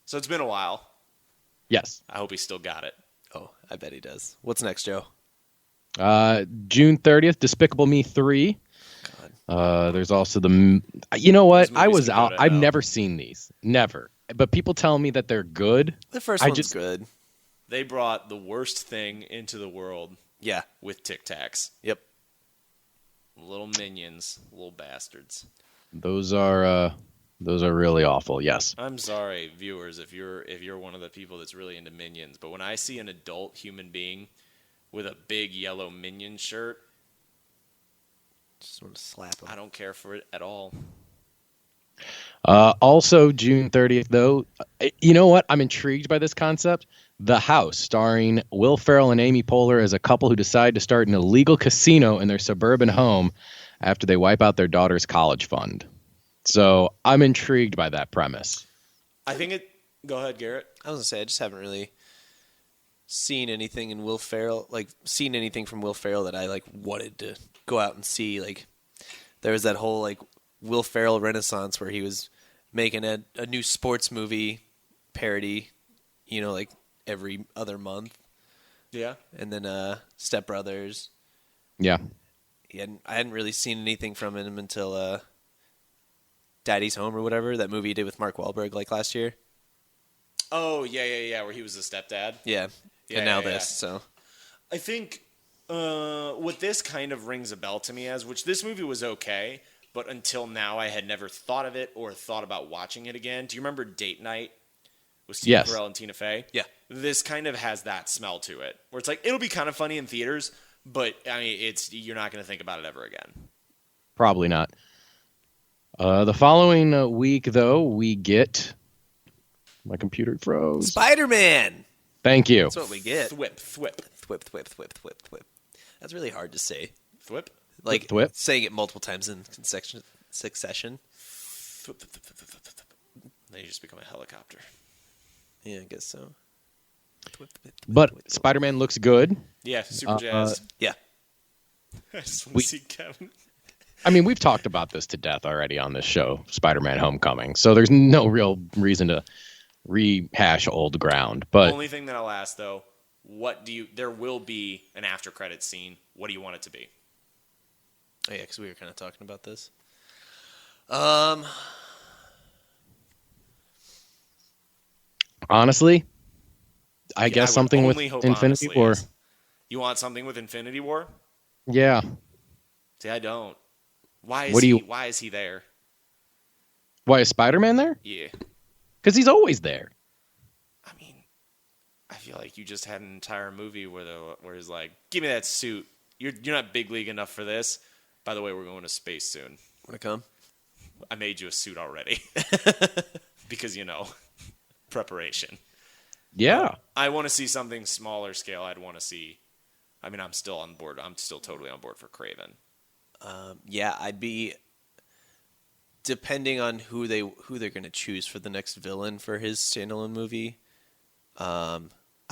So it's been a while. Yes. I hope he still got it. Oh, I bet he does. What's next, Joe? June 30th, Despicable Me 3. There's also you know what? These I movies was can go out. to I've hell. never seen these. Never. But people tell me that they're good. The first I one's just- good. They brought the worst thing into the world Yeah. with Tic Tacs. Yep. Little minions, little bastards. Those are really awful. Yes. I'm sorry, viewers, if you're one of the people that's really into minions, but when I see an adult human being with a big yellow minion shirt, Just want to slap him. I don't care for it at all. Also, June 30th, though, you know what? I'm intrigued by this concept. The House, starring Will Ferrell and Amy Poehler as a couple who decide to start an illegal casino in their suburban home after they wipe out their daughter's college fund. So I'm intrigued by that premise. I think it. Go ahead, Garrett. I was gonna say I just haven't really seen anything in Will Ferrell, seen anything from Will Ferrell that I wanted to go out and see. Like there was that whole Will Ferrell renaissance where he was making a new sports movie parody, every other month, Yeah. and then Step Brothers. Yeah. I hadn't really seen anything from him until Daddy's Home or whatever, that movie he did with Mark Wahlberg last year. Oh yeah, where he was the stepdad. Yeah. Yeah, And now yeah, this, so. I think what this kind of rings a bell to me as, which this movie was okay, but until now I had never thought of it or thought about watching it again. Do you remember Date Night with Steve Yes. Carell and Tina Fey? Yeah. This kind of has that smell to it, where it's it'll be kind of funny in theaters, but I mean, you're not going to think about it ever again. Probably not. The following week, though, we get... My computer froze. Spider-Man! Thank you. That's what we get. Thwip, thwip, Thwip, thwip, thwip, thwip, thwip. That's really hard to say. thwip. Thwip. Saying it multiple times in succession. Thwip, thwip, thwip, thwip, thwip, thwip, thwip. Then you just become a helicopter. Yeah, I guess so. Thwip, thwip, thwip, But thwip, thwip. Spider-Man looks good. Yeah, super jazzed. Yeah. I just want to see Kevin. I mean, we've talked about this to death already on this show, Spider-Man Homecoming. So there's no real reason to rehash old ground. But Only thing that I'll ask though, there will be an after credit scene. What do you want it to be? Oh, yeah, because we were kind of talking about this. honestly, I I guess would something with only hope Infinity honestly War. is- You want something with Infinity War? Yeah. See, I don't. Why What do you- Why is he there? Why is Spider-Man there? Yeah. Because he's always there. I mean, I feel like you just had an entire movie where he's like, "Give me that suit. You're not big league enough for this." By the way, we're going to space soon. Want to come? I made you a suit already because preparation. Yeah. I want to see something smaller scale. I'd want to see. I mean, I'm still on board. I'm still totally on board for Craven. Yeah, I'd be. Depending on who they're going to choose for the next villain for his standalone movie, I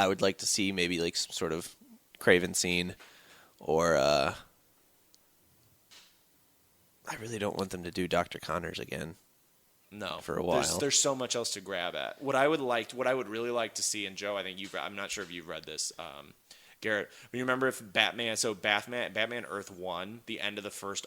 would like to see maybe like some sort of Craven scene, or I really don't want them to do Dr. Connors again. No, For a while. There's so much else to grab at. What I would really like to see, and Joe, I think I'm not sure if you've read this, Garrett. You remember if Batman Earth 1, the end of the first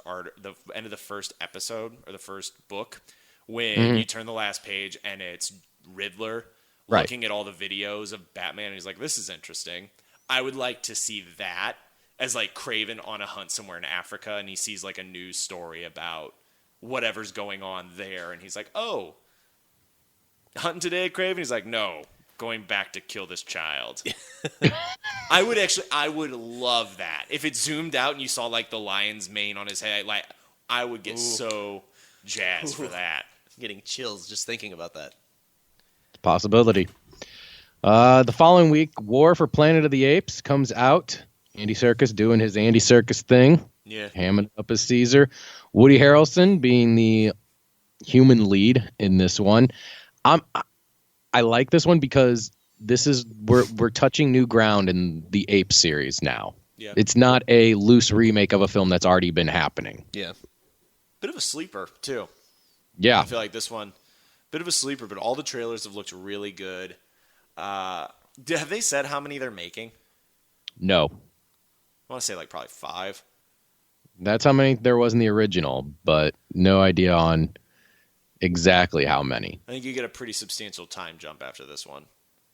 episode or the first book, when you turn the last page and it's Riddler Right. looking at all the videos of Batman, and he's like, "This is interesting." I would like to see that as like Craven on a hunt somewhere in Africa, and he sees like a news story about whatever's going on there, and he's like, "Oh, hunting today, Craven?" He's like, "No, going back to kill this child." I would love that if it zoomed out and you saw like the lion's mane on his head. Like, I would get so jazzed for that. I'm getting chills just thinking about that. Possibility. The following week, War for Planet of the Apes comes out. Andy Serkis doing his Andy Serkis thing, Yeah, hamming up as Caesar. Woody Harrelson being the human lead in this one. I like this one because we're touching new ground in the Ape series now. yeah. It's not a loose remake of a film that's already been happening. Yeah. Bit of a sleeper too. Yeah. I feel like this one, bit of a sleeper, but all the trailers have looked really good. Have they said how many they're making? No. I want to say like probably 5. That's how many there was in the original, but no idea on exactly how many. I think you get a pretty substantial time jump after this one.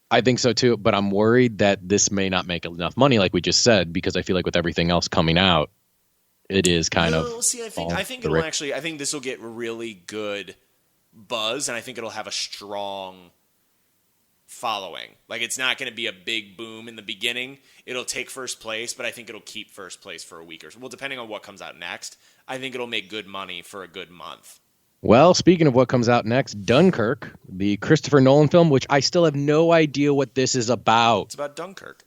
I think so too, but I'm worried that this may not make enough money, like we just said, because I feel like with everything else coming out, it is kind of. See, I think the it'll actually. I think this will get really good buzz, and I think it'll have a strong following. Like, it's not going to be a big boom in the beginning. It'll take first place, but I think it'll keep first place for a week or so. Well, depending on what comes out next, I think it'll make good money for a good month. Well, speaking of what comes out next, Dunkirk, the Christopher Nolan film, which I still have no idea what this is about. It's about Dunkirk.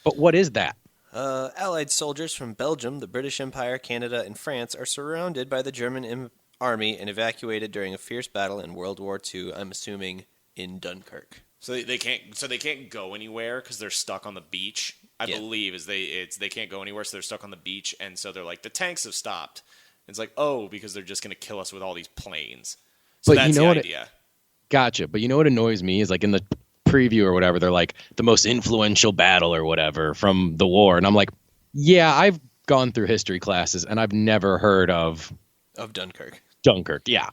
But what is that? Allied soldiers from Belgium, the British Empire, Canada, and France are surrounded by the German army and evacuated during a fierce battle in World War II, I'm assuming in Dunkirk. So they can't go anywhere because they're stuck on the beach. I believe they can't go anywhere, so they're stuck on the beach, and so they're like, the tanks have stopped. It's like, oh, because they're just going to kill us with all these planes. So but that's you know the what idea. Gotcha. But you know what annoys me is like in the preview or whatever, they're like the most influential battle or whatever from the war. And I'm like, yeah, I've gone through history classes and I've never heard of Dunkirk. Yeah.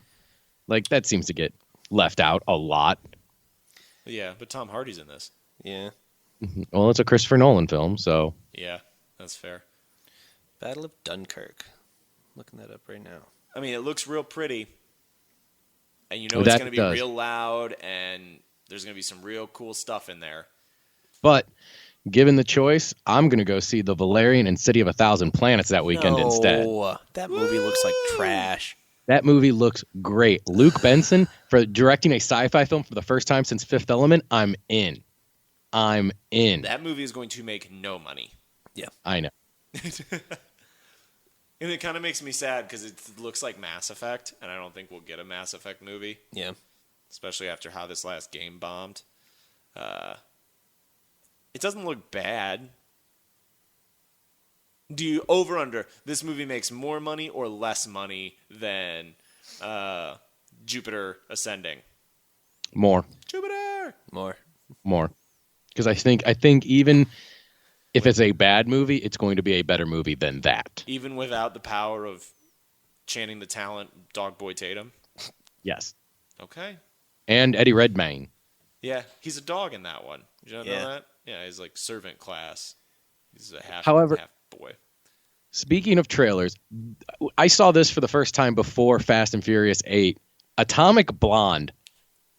Like that seems to get left out a lot. Yeah, but Tom Hardy's in this. Yeah. Well, it's a Christopher Nolan film, so. Yeah, that's fair. Battle of Dunkirk. Looking that up right now. I mean, it looks real pretty. And you know Well, it's that going to be does. real loud, and there's going to be some real cool stuff in there. But given the choice, I'm going to go see The Valerian and City of a Thousand Planets that weekend instead. That movie looks like trash. That movie looks great. Luke Benson, for directing a sci-fi film for the first time since Fifth Element, I'm in. That movie is going to make no money. Yeah. I know. And it kind of makes me sad because it looks like Mass Effect, and I don't think we'll get a Mass Effect movie, Yeah. especially after how this last game bombed. It doesn't look bad. Do you over/under? This movie makes more money or less money than Jupiter Ascending? More. Jupiter. More. Because I think even if it's a bad movie, it's going to be a better movie than that. Even without the power of chanting the talent Dog Boy Tatum? Yes. Okay. And Eddie Redmayne. Yeah, he's a dog in that one. Did you not Yeah. know that? Yeah, he's like servant class. He's a half boy. Speaking of trailers, I saw this for the first time before Fast and Furious 8. Atomic Blonde.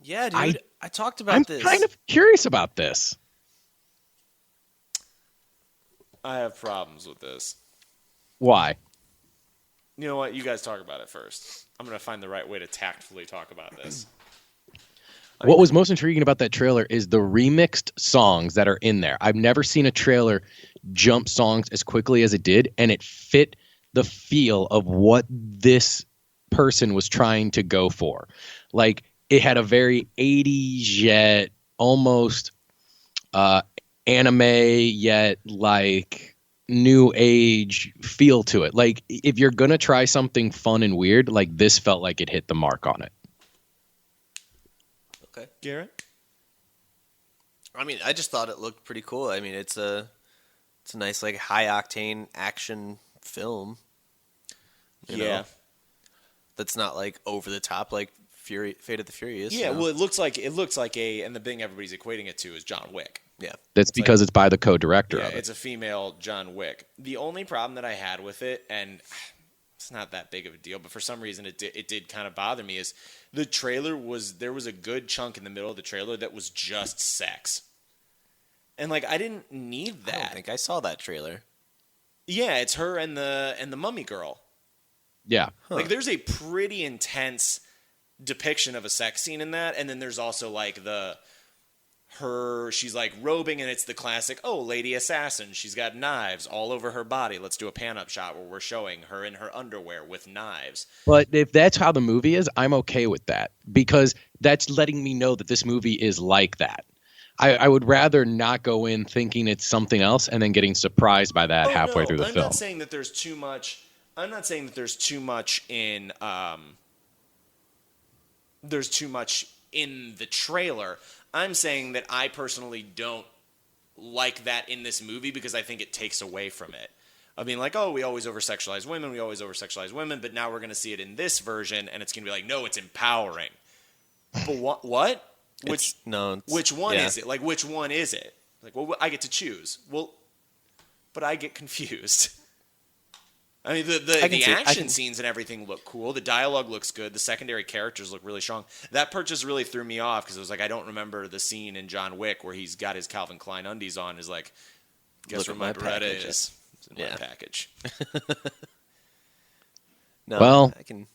Yeah, dude. I talked about I'm this. kind of curious about this. I have problems with this. Why? You know what? You guys talk about it first. I'm going to find the right way to tactfully talk about this. What was most intriguing about that trailer is the remixed songs that are in there. I've never seen a trailer jump songs as quickly as it did, and it fit the feel of what this person was trying to go for. Like, it had a very 80s yet almost anime yet like new age feel to it. Like, if you're going to try something fun and weird, like this felt like it hit the mark on it. Okay. Garrett? I mean, I just thought it looked pretty cool. I mean, it's a nice, like, high octane action film. You know? That's not like over the top like Fate of the Furious. Yeah, you know? well, it looks like and the thing everybody's equating it to is John Wick. Yeah. That's because it's by the co-director Yeah, of it. it's a female John Wick. The only problem that I had with it, and it's not that big of a deal, but for some reason it did kind of bother me, is the trailer there was a good chunk in the middle of the trailer that was just sex. And like, I didn't need that. I don't think I saw that trailer. Yeah, it's her and the mummy girl. Yeah. Like, there's a pretty intense depiction of a sex scene in that, and then there's also like she's like robing, and it's the classic, oh, lady assassin, she's got knives all over her body, let's do a pan-up shot where we're showing her in her underwear with knives. But if that's how the movie is, I'm okay with that because that's letting me know that this movie is like that. I would rather not go in thinking it's something else and then getting surprised by that halfway through the film. I'm not saying that there's too much in there's too much in the trailer. I'm saying that I personally don't like that in this movie because I think it takes away from it. I mean, like, oh, we always over-sexualize women, but now we're going to see it in this version, and it's going to be like, no, it's empowering. But what? Which No. which one yeah. is it? Like, which one is it? Like, well, I get to choose. Well, but I get confused. I mean, the action scenes and everything look cool. The dialogue looks good. The secondary characters look really strong. That purchase really threw me off because it was like, I don't remember the scene in John Wick where he's got his Calvin Klein undies on. Is like, guess Look where at my my Beretta package. is. It's in my Yeah. package. No, Well- I can.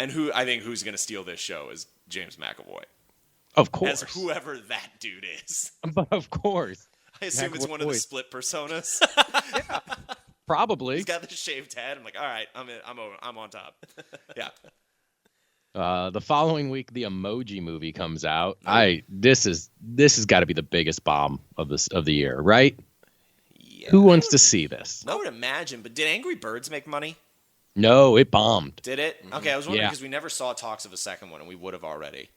And who's going to steal this show is James McAvoy. Of course. As whoever that dude is. But of course. I assume it's one of the McAvoy. split personas. Probably. He's got the shaved head. I'm like, all right, I'm on top. Yeah. The following week, the Emoji Movie comes out. This has got to be the biggest bomb of the year, right? Yeah. Who wants to see this? I would imagine, but did Angry Birds make money? No, it bombed. Did it? Okay, I was wondering Yeah. because we never saw talks of a second one, and we would have already.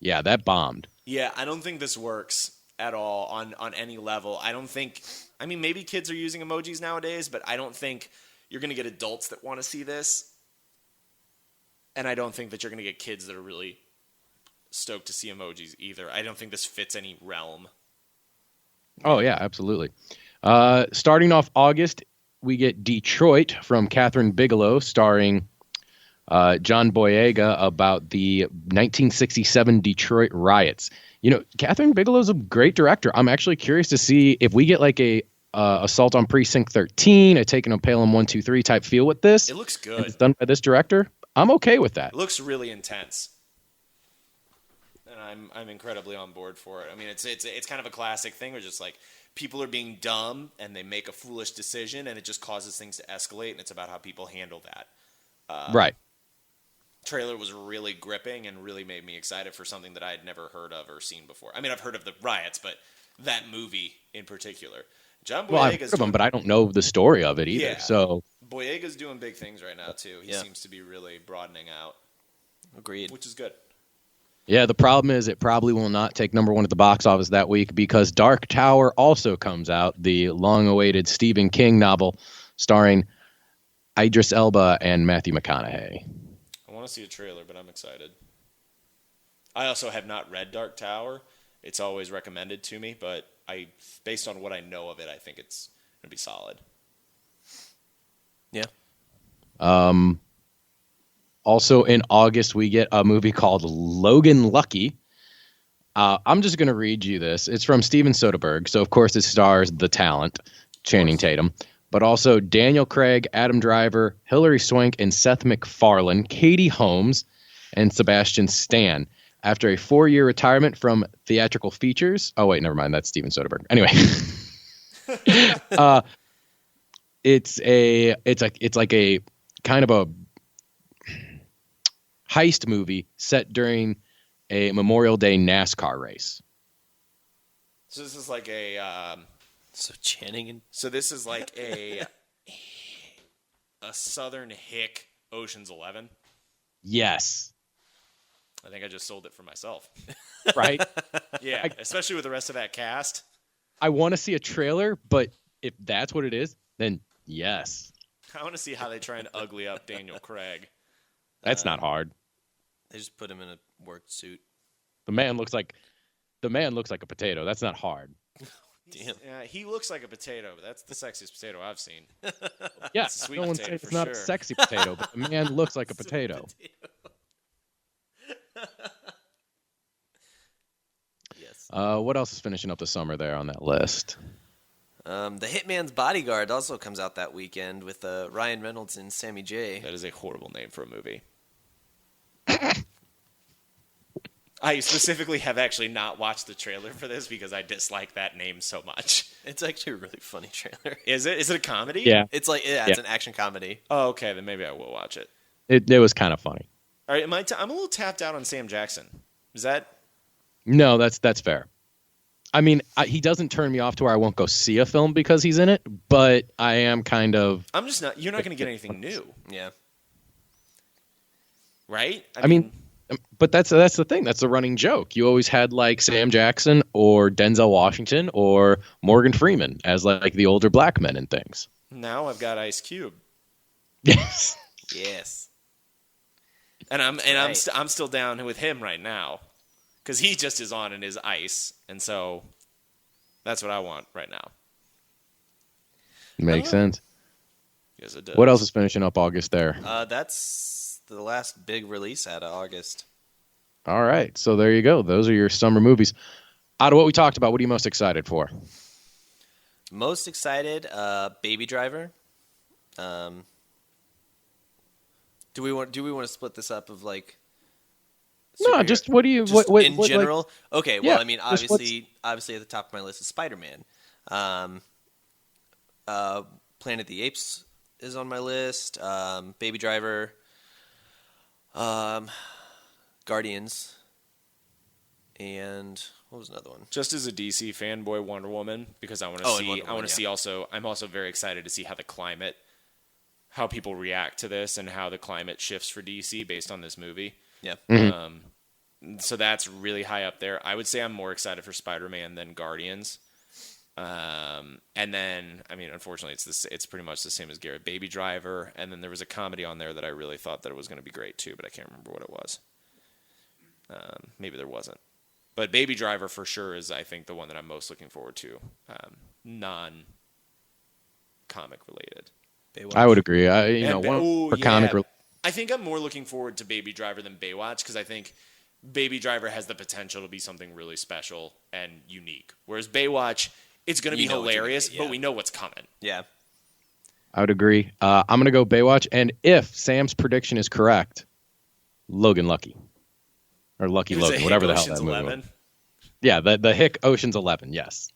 Yeah, that bombed. Yeah, I don't think this works at all on any level. I don't think. I mean, maybe kids are using emojis nowadays, but I don't think you're going to get adults that want to see this. And I don't think that you're going to get kids that are really stoked to see emojis either. I don't think this fits any realm. Oh, yeah, absolutely. Starting off August, we get Detroit from Catherine Bigelow, starring John Boyega, about the 1967 Detroit riots. You know, Catherine Bigelow's a great director. I'm actually curious to see if we get like a Assault on Precinct 13, a Taken on Pelham 1-2-3 type feel with this. It looks and good. it's done by this director. I'm okay with that. It looks really intense. And I'm incredibly on board for it. I mean, it's kind of a classic thing where just like people are being dumb and they make a foolish decision and it just causes things to escalate, and it's about how people handle that. Right. Trailer was really gripping and really made me excited for something that I had never heard of or seen before. I mean, I've heard of the riots, but that movie in particular. John Well, I've Boyega's heard of him, but I don't know the story of it either. Yeah. So, Boyega's doing big things right now too. He Yeah. seems to be really broadening out, Agreed. which is good. yeah, the problem is it probably will not take number one at the box office that week because Dark Tower also comes out, the long-awaited Stephen King novel starring Idris Elba and Matthew McConaughey. I want to see a trailer, but I'm excited. I also have not read Dark Tower. It's always recommended to me, but based on what I know of it, I think it's going to be solid. Yeah. Also in August, we get a movie called Logan Lucky. I'm just going to read you this. It's from Steven Soderbergh. So, of course, it stars the talent, Channing Tatum, but also Daniel Craig, Adam Driver, Hilary Swank, and Seth MacFarlane, Katie Holmes, and Sebastian Stan. After a 4-year retirement from theatrical features. Oh, wait, never mind. That's Steven Soderbergh. Anyway. It's like a kind of a heist movie set during a Memorial Day NASCAR race. So this is like a So Channing and so this is like a Southern hick Ocean's 11. Yes. I think I just sold it for myself. Right? Yeah, especially with the rest of that cast. I want to see a trailer, but if that's what it is, then yes. I want to see how they try and ugly up Daniel Craig. That's not hard. they just put him in a work suit. The man looks like a potato. That's not hard. Damn. Yeah, he looks like a potato, but that's the sexiest potato I've seen. Yeah, It's a sweet no one potato says it's for not sure. a sexy potato, but the man looks like a potato. Yes. What else is finishing up the summer there on that list? The Hitman's Bodyguard also comes out that weekend with Ryan Reynolds and Sammy J. That is a horrible name for a movie. I specifically have actually not watched the trailer for this because I dislike that name so much. It's actually a really funny trailer. Is it? Is it a comedy? Yeah, It's like it's an action comedy. Oh, okay. Then maybe I will watch it. it was kind of funny. All right. I'm a little tapped out on Sam Jackson. Is that? No, that's fair. I mean, he doesn't turn me off to where I won't go see a film because he's in it, but I am kind of. I'm just not. You're not going to get anything new, Yeah. right? I mean, but that's the thing. That's the running joke. You always had like Sam Jackson or Denzel Washington or Morgan Freeman as like the older black men and things. now I've got Ice Cube, Yes. Yes. and I'm right. I'm still down with him right now. because he just is on and is ice, and so that's what I want right now. Makes sense. Yes, it does. What else is finishing up August there? That's the last big release out of August. All right. So there you go. Those are your summer movies. Out of what we talked about, what are you most excited for? Most excited, Baby Driver. Do we want to split this up of like? No, superhero- just what do you just what in like- general? Okay, Yeah, well, I mean, just what's- obviously at the top of my list is Spider-Man. Planet of the Apes is on my list. Baby Driver. Guardians. And what was another one? Just as a DC fanboy, Wonder Woman, because I want to Oh, and see. Wonder I want Woman, to see also. I'm also very excited to see how the climate, how people react to this, and how the climate shifts for DC based on this movie. Yeah. So that's really high up there. I would say I'm more excited for Spider-Man than Guardians. And then, I mean, unfortunately, it's pretty much the same as Garrett. Baby Driver, and then there was a comedy on there that I really thought that it was going to be great too, but I can't remember what it was. Maybe there wasn't. But Baby Driver for sure is, I think, the one that I'm most looking forward to, non-comic related. I would agree. For comic. I think I'm more looking forward to Baby Driver than Baywatch because I think Baby Driver has the potential to be something really special and unique. Whereas Baywatch, it's going to be You know what you're hilarious, gonna get, yeah. but we know what's coming. Yeah. I would agree. I'm going to go Baywatch, and if Sam's prediction is correct, Logan Lucky. Or Lucky It's a Logan, Hick whatever the hell Ocean's that movie 11. was. Yeah, the Hick Ocean's 11, yes.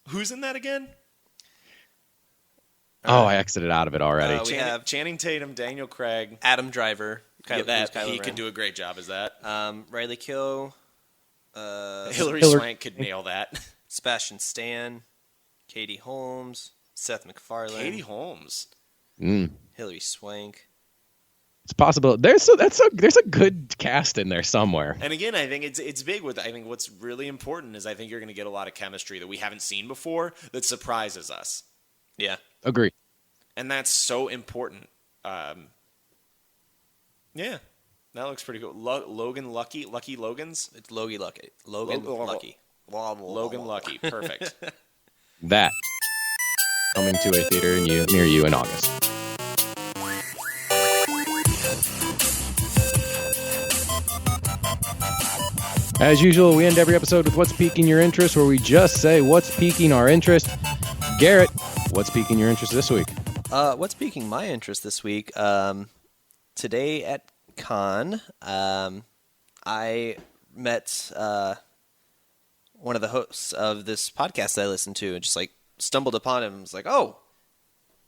Who's in that again? Oh, I exited out of it already. We have Channing Tatum, Daniel Craig. Adam Driver. That Kylo he Ren. could do a great job as that. Riley Keough. Hillary Hillary- Swank could nail that. Sebastian Stan. Katie Holmes. Seth MacFarlane. Katie Holmes. Hilary Swank. It's possible. There's a good cast in there somewhere. And again, I think it's big. I think what's really important is I think you're going to get a lot of chemistry that we haven't seen before that surprises us. Yeah. Agree. And that's so important. Yeah, that looks pretty cool. Logan Lucky Logans? It's Logie Lucky. Logan Lucky. Logan Lucky, perfect. That coming to a theater near you in August. As usual, we end every episode with What's Piquing Your Interest, where we just say what's piquing our interest. Garrett, what's piquing your interest this week? What's piquing my interest this week? Today at Con, I met one of the hosts of this podcast that I listen to, and just like stumbled upon him. I was like, "Oh,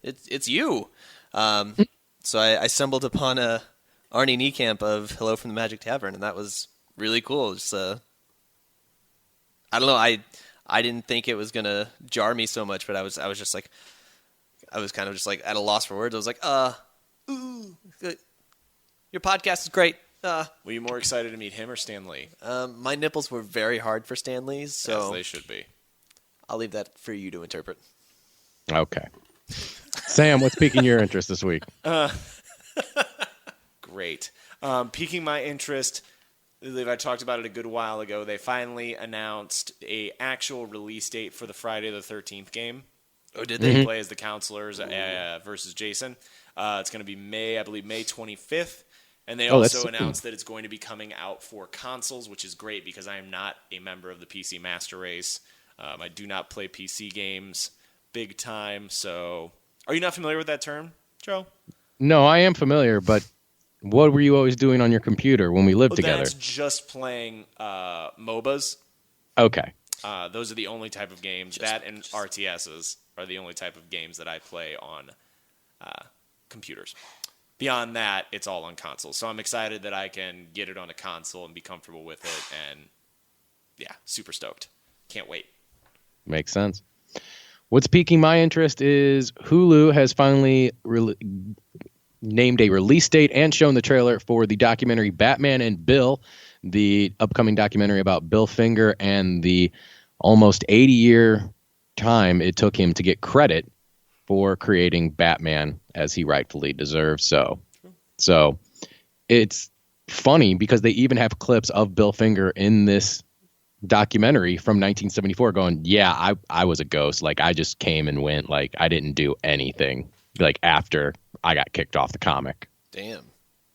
it's you." So I stumbled upon Arnie Niekamp of Hello from the Magic Tavern, and that was really cool. Just I don't know. I didn't think it was gonna jar me so much, but I was just like, I was kind of just like at a loss for words. I was like, your podcast is great. Were you more excited to meet him or Stan Lee? My nipples were very hard for Stan Lee's, As so they should be. I'll leave that for you to interpret. Okay. Sam, what's piquing your interest this week? Great. Piquing my interest, I believe I talked about it a good while ago. They finally announced a actual release date for the Friday the 13th game. Oh, did They they? play as the counselors versus Jason. It's going to be May 25th. And they that's also soon. announced that it's going to be coming out for consoles, which is great because I am not a member of the PC Master Race. I do not play PC games big time. So, are you not familiar with that term, Joe? No, I am familiar, but what were you always doing on your computer when we lived together? That's just playing MOBAs. Okay. Those are the only type of games. And RTSs are the only type of games that I play on computers. Beyond that, it's all on consoles. So I'm excited that I can get it on a console and be comfortable with it. And yeah, super stoked. Can't wait. Makes sense. What's piquing my interest is Hulu has finally named a release date and shown the trailer for the documentary Batman and Bill, the upcoming documentary about Bill Finger and the almost 80-year time it took him to get credit for creating Batman as he rightfully deserves. So it's funny because they even have clips of Bill Finger in this documentary from 1974 going, yeah, I was a ghost. Like, I just came and went. Like, I didn't do anything, like, after I got kicked off the comic. Damn.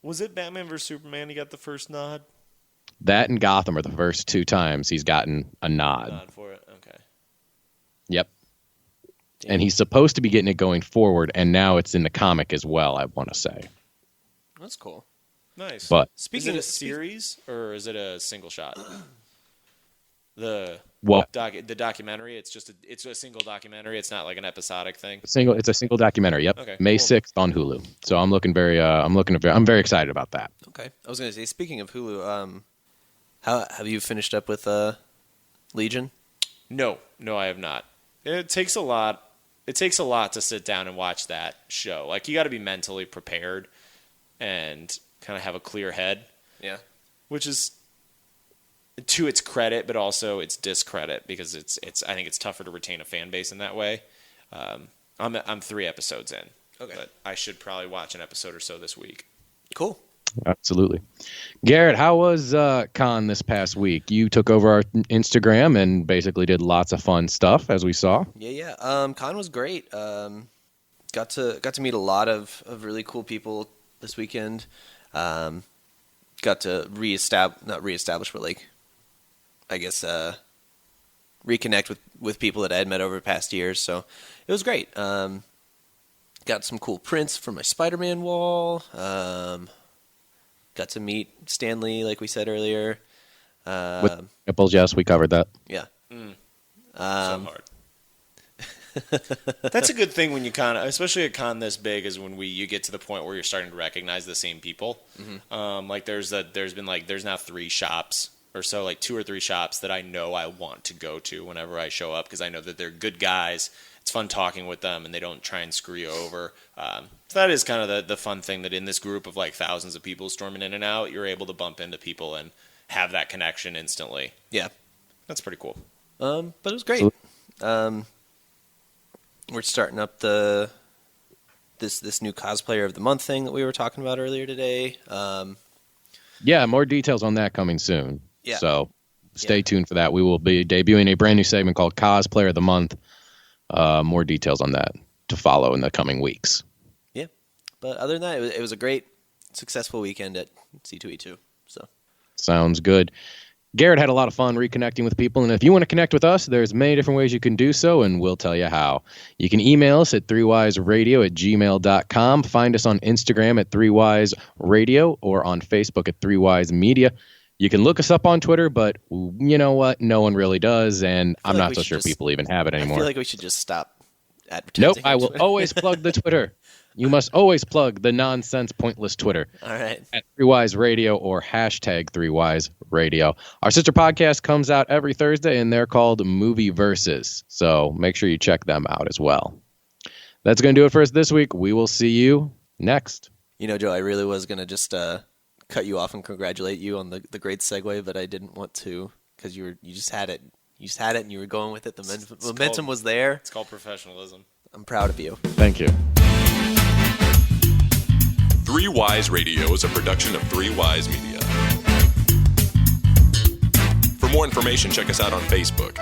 Was it Batman vs. Superman he got the first nod? That and Gotham are the first 2 times he's gotten a nod. Nod for it? Okay. Yep. Damn. And he's supposed to be getting it going forward, and now it's in the comic as well, I want to say. That's cool. Nice. But is it a series or is it a single shot? The documentary. It's a single documentary. It's not like an episodic thing. It's a single documentary. Yep. Okay, May cool. 6th on Hulu. So I'm very excited about that. Okay. I was gonna say, speaking of Hulu, how have you finished up with Legion? No, I have not. It takes a lot. It takes a lot to sit down and watch that show. Like, you got to be mentally prepared and kind of have a clear head. Yeah. Which is to its credit, but also its discredit, because it's. I think it's tougher to retain a fan base in that way. I'm 3 episodes in, but I should probably watch an episode or so this week. Cool. Absolutely. Garrett, how was Con this past week? You took over our Instagram and basically did lots of fun stuff, as we saw. Yeah. Con was great. Got to meet a lot of really cool people this weekend. Got to not reestablish, but like, I guess reconnect with people that I had met over the past years. So it was great. Got some cool prints for my Spider-Man wall. Got to meet Stan Lee, like we said earlier. With nipples, yes, we covered that. Yeah. So hard. That's a good thing when you especially a con this big, is when you get to the point where you're starting to recognize the same people. Mm-hmm. Like there's now 3 shops or so, like 2 or 3 shops that I know I want to go to whenever I show up, because I know that they're good guys. It's fun talking with them, and they don't try and screw you over. So that is kind of the fun thing, that in this group of like thousands of people storming in and out, you're able to bump into people and have that connection instantly. Yeah. That's pretty cool. But it was great. We're starting up this new cosplayer of the month thing that we were talking about earlier today. Yeah, more details on that coming soon. Yeah. So stay tuned for that. We will be debuting a brand new segment called Cosplayer of the Month. More details on that to follow in the coming weeks. Yeah. But other than that, it was a great, successful weekend at C2E2. So sounds good. Garrett had a lot of fun reconnecting with people, and if you want to connect with us, there's many different ways you can do so, and we'll tell you how. You can email us at 3wiseradio@gmail.com. Find us on Instagram at 3wiseradio, or on Facebook at 3wisemedia. You can look us up on Twitter, but you know what? No one really does, and I'm not so sure people even have it anymore. I feel like we should just stop advertising. Nope, I will always plug the Twitter. You must always plug the nonsense, pointless Twitter. All right. At 3Wise Radio or hashtag 3Wise Radio. Our sister podcast comes out every Thursday, and they're called Movie Versus. So make sure you check them out as well. That's going to do it for us this week. We will see you next. You know, Joe, I really was going to just cut you off and congratulate you on the great segue, but I didn't want to, because you just had it. You just had it, and you were going with it. The momentum was there. It's called professionalism. I'm proud of you. Thank you. 3 Wise Radio is a production of 3 Wise Media. For more information, check us out on Facebook.